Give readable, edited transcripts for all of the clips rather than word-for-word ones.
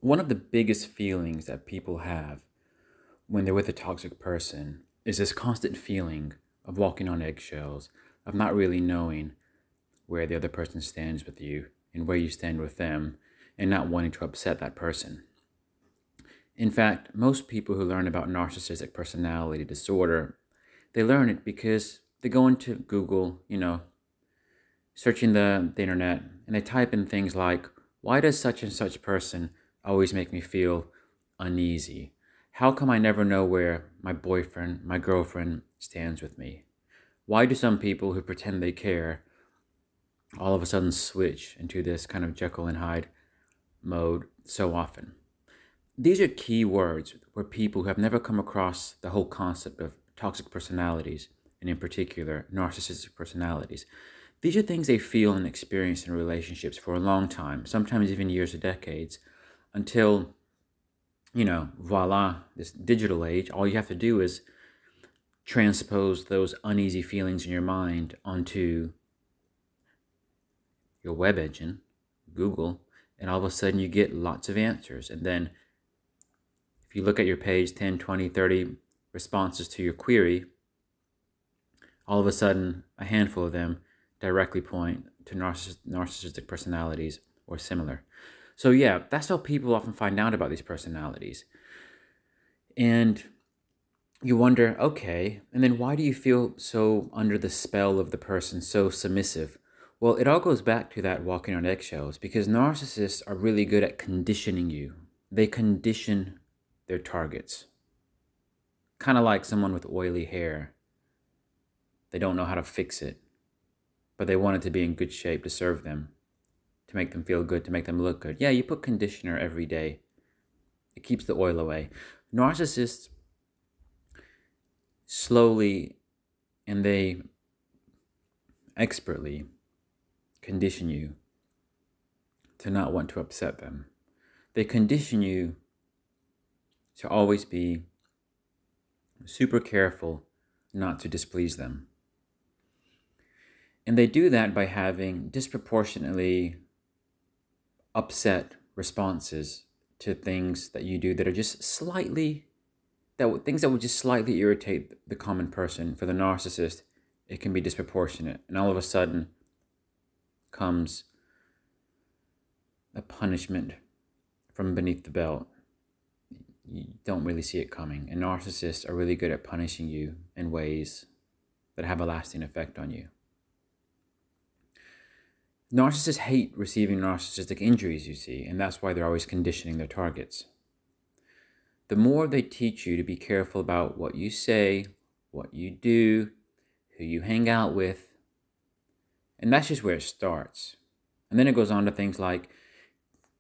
One of the biggest feelings that people have when they're with a toxic person is this constant feeling of walking on eggshells, of not really knowing where the other person stands with you and where you stand with them, and not wanting to upset that person. In fact, most people who learn about narcissistic personality disorder, they learn it because they go into Google, searching the internet, and they type in things like, why does such and such person always make me feel uneasy? How come I never know where my boyfriend, my girlfriend stands with me? Why do some people who pretend they care all of a sudden switch into this kind of Jekyll and Hyde mode so often? These are key words where people who have never come across the whole concept of toxic personalities, and in particular, narcissistic personalities. These are things they feel and experience in relationships for a long time, sometimes even years or decades, until, voila, this digital age, all you have to do is transpose those uneasy feelings in your mind onto your web engine, Google, and all of a sudden you get lots of answers. And then if you look at your page, 10, 20, 30 responses to your query, all of a sudden a handful of them directly point to narcissistic personalities or similar. So yeah, that's how people often find out about these personalities. And you wonder, okay, and then why do you feel so under the spell of the person, so submissive? Well, it all goes back to that walking on eggshells, because narcissists are really good at conditioning you. They condition their targets. Kind of like someone with oily hair. They don't know how to fix it, but they want it to be in good shape to serve them, to make them feel good, to make them look good. Yeah, you put conditioner every day. It keeps the oil away. Narcissists slowly and they expertly condition you to not want to upset them. They condition you to always be super careful not to displease them. And they do that by having disproportionately upset responses to things that you do that are just things that would just slightly irritate the common person. For the narcissist, it can be disproportionate. And all of a sudden comes a punishment from beneath the belt. You don't really see it coming. And narcissists are really good at punishing you in ways that have a lasting effect on you. Narcissists hate receiving narcissistic injuries, you see, and that's why they're always conditioning their targets. The more they teach you to be careful about what you say, what you do, who you hang out with, and that's just where it starts. And then it goes on to things like,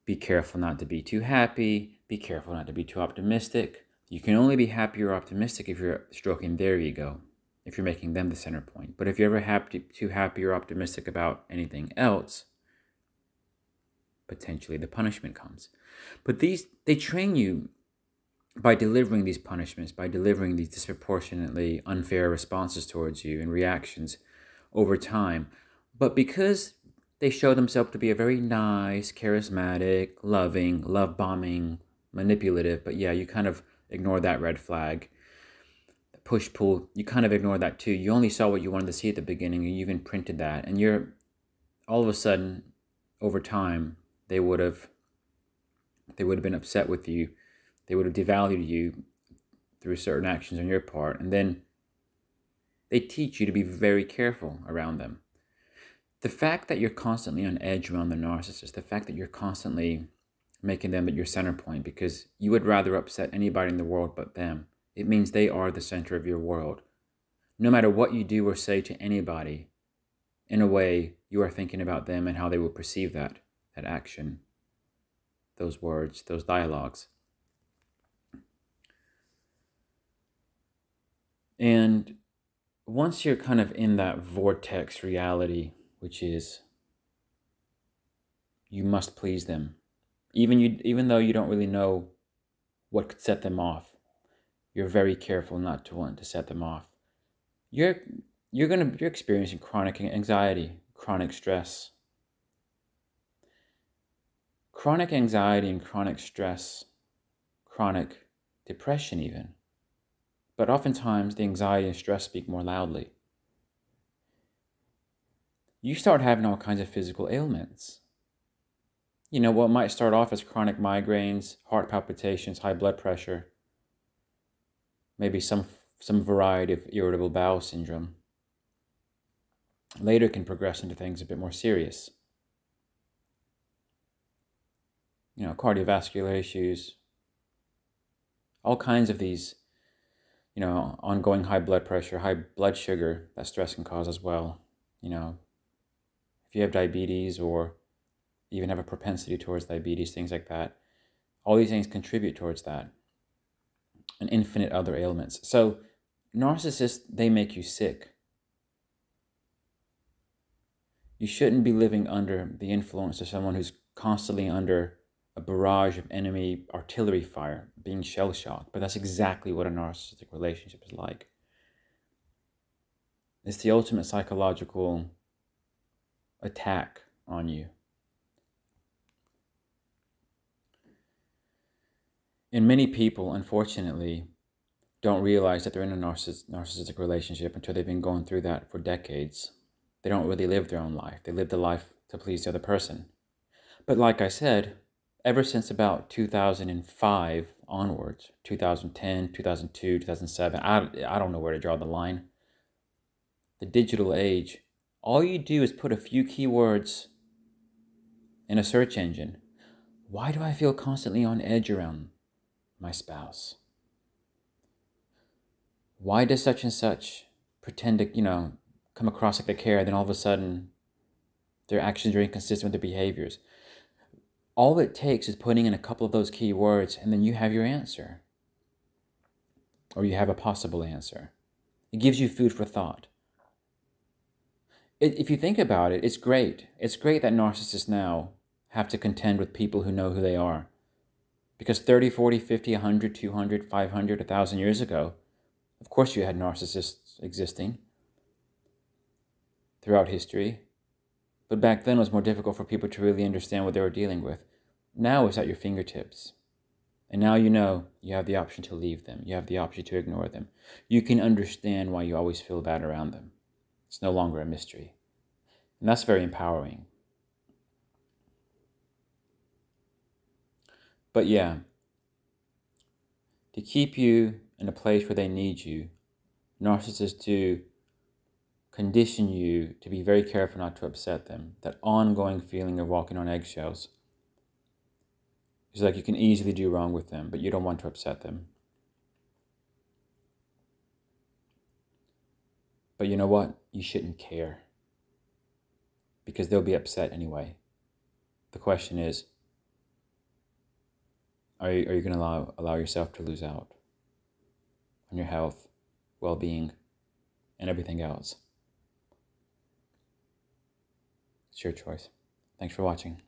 be careful not to be too happy, be careful not to be too optimistic. You can only be happy or optimistic if you're stroking their ego, if you're making them the center point. But if you're ever too happy or optimistic about anything else, potentially the punishment comes. But they train you by delivering these punishments, by delivering these disproportionately unfair responses towards you and reactions over time. But because they show themselves to be a very nice, charismatic, loving, love-bombing, manipulative, but yeah, you kind of ignore that red flag. Push-pull, you kind of ignore that too. You only saw what you wanted to see at the beginning, and you've imprinted that. And all of a sudden, over time, they would have been upset with you. They would have devalued you through certain actions on your part. And then they teach you to be very careful around them. The fact that you're constantly on edge around the narcissist, the fact that you're constantly making them at your center point because you would rather upset anybody in the world but them, it means they are the center of your world. No matter what you do or say to anybody, in a way, you are thinking about them and how they will perceive that action, those words, those dialogues. And once you're kind of in that vortex reality, which is you must please them, even though you don't really know what could set them off, you're very careful not to want to set them off. You're experiencing chronic anxiety, chronic stress, chronic anxiety and chronic stress, chronic depression even. But oftentimes the anxiety and stress speak more loudly. You start having all kinds of physical ailments. You know, what might start off as chronic migraines, heart palpitations, high blood pressure, maybe some variety of irritable bowel syndrome, later can progress into things a bit more serious. You know, cardiovascular issues, all kinds of these, you know, ongoing high blood pressure, high blood sugar that stress can cause as well. You know, if you have diabetes or even have a propensity towards diabetes, things like that, all these things contribute towards that, and infinite other ailments. So narcissists, they make you sick. You shouldn't be living under the influence of someone who's constantly under a barrage of enemy artillery fire, being shell-shocked. But that's exactly what a narcissistic relationship is like. It's the ultimate psychological attack on you. And many people, unfortunately, don't realize that they're in a narcissistic relationship until they've been going through that for decades. They don't really live their own life. They live the life to please the other person. But like I said, ever since about 2005 onwards, 2010, 2002, 2007, I don't know where to draw the line. The digital age, all you do is put a few keywords in a search engine. Why do I feel constantly on edge around my spouse? Why does such and such pretend to, you know, come across like they care, then all of a sudden their actions are inconsistent with their behaviors? All it takes is putting in a couple of those keywords, and then you have your answer. Or you have a possible answer. It gives you food for thought. If you think about it, it's great. It's great that narcissists now have to contend with people who know who they are. Because 30, 40, 50, 100, 200, 500, 1,000 years ago, of course you had narcissists existing throughout history. But back then it was more difficult for people to really understand what they were dealing with. Now it's at your fingertips. And now you know you have the option to leave them. You have the option to ignore them. You can understand why you always feel bad around them. It's no longer a mystery. And that's very empowering. But yeah, to keep you in a place where they need you, narcissists do condition you to be very careful not to upset them. That ongoing feeling of walking on eggshells. It's like you can easily do wrong with them, but you don't want to upset them. But you know what? You shouldn't care. Because they'll be upset anyway. The question is, are you going to allow yourself to lose out on your health, well-being, and everything else? It's your choice. Thanks for watching.